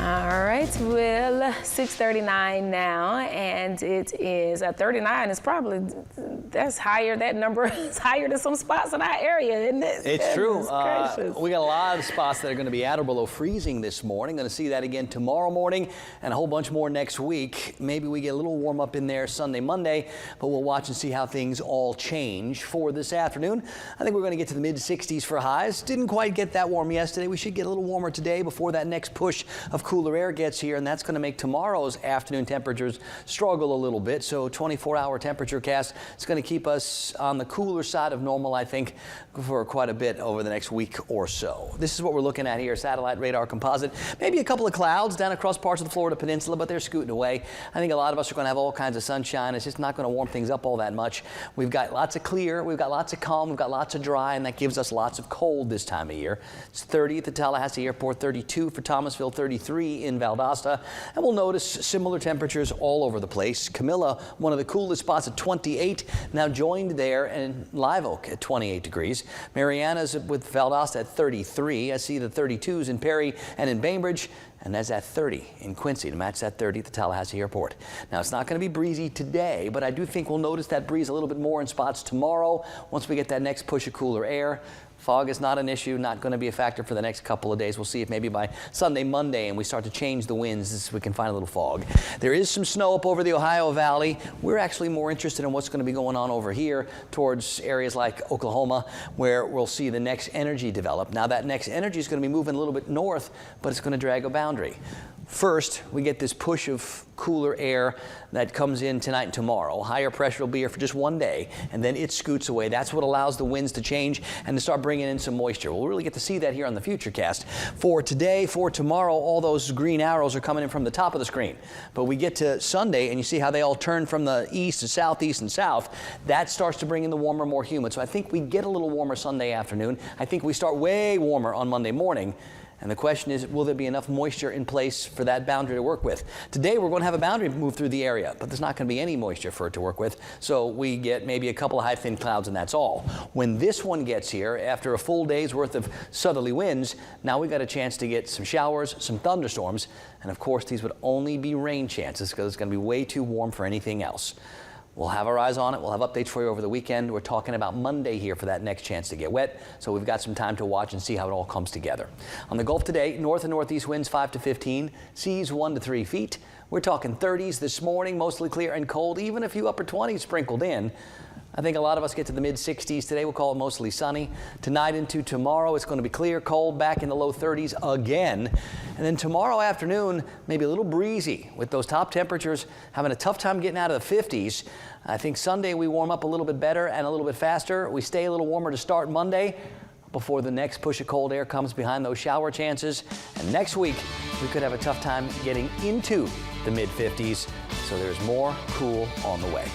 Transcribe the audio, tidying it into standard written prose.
All right, well, 6:39 now, and it is 39 is probably, that's higher, that number is higher than some spots in our area, isn't it? It's true. We got a lot of spots that are going to be at or below freezing this morning. Going to see that again tomorrow morning and a whole bunch more next week. Maybe we get a little warm up in there Sunday, Monday, but we'll watch and see how things all change for this afternoon. I think we're going to get to the mid 60s for highs. Didn't quite get that warm yesterday. We should get a little warmer today before that next push of cooler air gets here, and that's going to make tomorrow's afternoon temperatures struggle a little bit. So 24-hour temperature cast is going to keep us on the cooler side of normal, I think, for quite a bit over the next week or so. This is what we're looking at here, satellite radar composite. Maybe a couple of clouds down across parts of the Florida Peninsula, but they're scooting away. I think a lot of us are going to have all kinds of sunshine. It's just not going to warm things up all that much. We've got lots of clear, we've got lots of calm, we've got lots of dry, and that gives us lots of cold this time of year. It's 30 at the Tallahassee Airport, 32 for Thomasville, 33 in Valdosta, and we'll notice similar temperatures all over the place. Camilla, one of the coolest spots at 28, now joined there in Live Oak at 28 degrees. Mariana's with Valdosta at 33. I see the 32s in Perry and in Bainbridge, and that's at 30 in Quincy to match that 30 at the Tallahassee Airport. Now, it's not going to be breezy today, but I do think we'll notice that breeze a little bit more in spots tomorrow once we get that next push of cooler air. Fog is not an issue, not going to be a factor for the next couple of days. We'll see if maybe by Sunday, Monday, and we start to change the winds, we can find a little fog. There is some snow up over the Ohio Valley. We're actually more interested in what's going to be going on over here towards areas like Oklahoma, where we'll see the next energy develop. Now, that next energy is going to be moving a little bit north, but it's going to drag a boundary. First, we get this push of cooler air that comes in tonight and tomorrow. Higher pressure will be here for just one day, and then it scoots away. That's what allows the winds to change and to start bringing in some moisture. We'll really get to see that here on the Futurecast. For today, for tomorrow, all those green arrows are coming in from the top of the screen. But we get to Sunday, and you see how they all turn from the east to southeast and south. That starts to bring in the warmer, more humid. So I think we get a little warmer Sunday afternoon. I think we start way warmer on Monday morning. And the question is, will there be enough moisture in place for that boundary to work with? Today, we're going to have a boundary move through the area, but there's not going to be any moisture for it to work with. So we get maybe a couple of high, thin clouds, and that's all. When this one gets here, after a full day's worth of southerly winds, now we've got a chance to get some showers, some thunderstorms. And of course, these would only be rain chances because it's going to be way too warm for anything else. We'll have our eyes on it. We'll have updates for you over the weekend. We're talking about Monday here for that next chance to get wet. So we've got some time to watch and see how it all comes together. On the Gulf today, north and northeast winds 5 to 15, seas 1 to 3 feet. We're talking 30s this morning, mostly clear and cold, even a few upper 20s sprinkled in. I think a lot of us get to the mid 60s today. We'll call it mostly sunny. Tonight into tomorrow, it's going to be clear, cold, back in the low 30s again. And then tomorrow afternoon, maybe a little breezy with those top temperatures having a tough time getting out of the 50s. I think Sunday we warm up a little bit better and a little bit faster. We stay a little warmer to start Monday before the next push of cold air comes behind those shower chances. And next week, we could have a tough time getting into the mid 50s. So there's more cool on the way.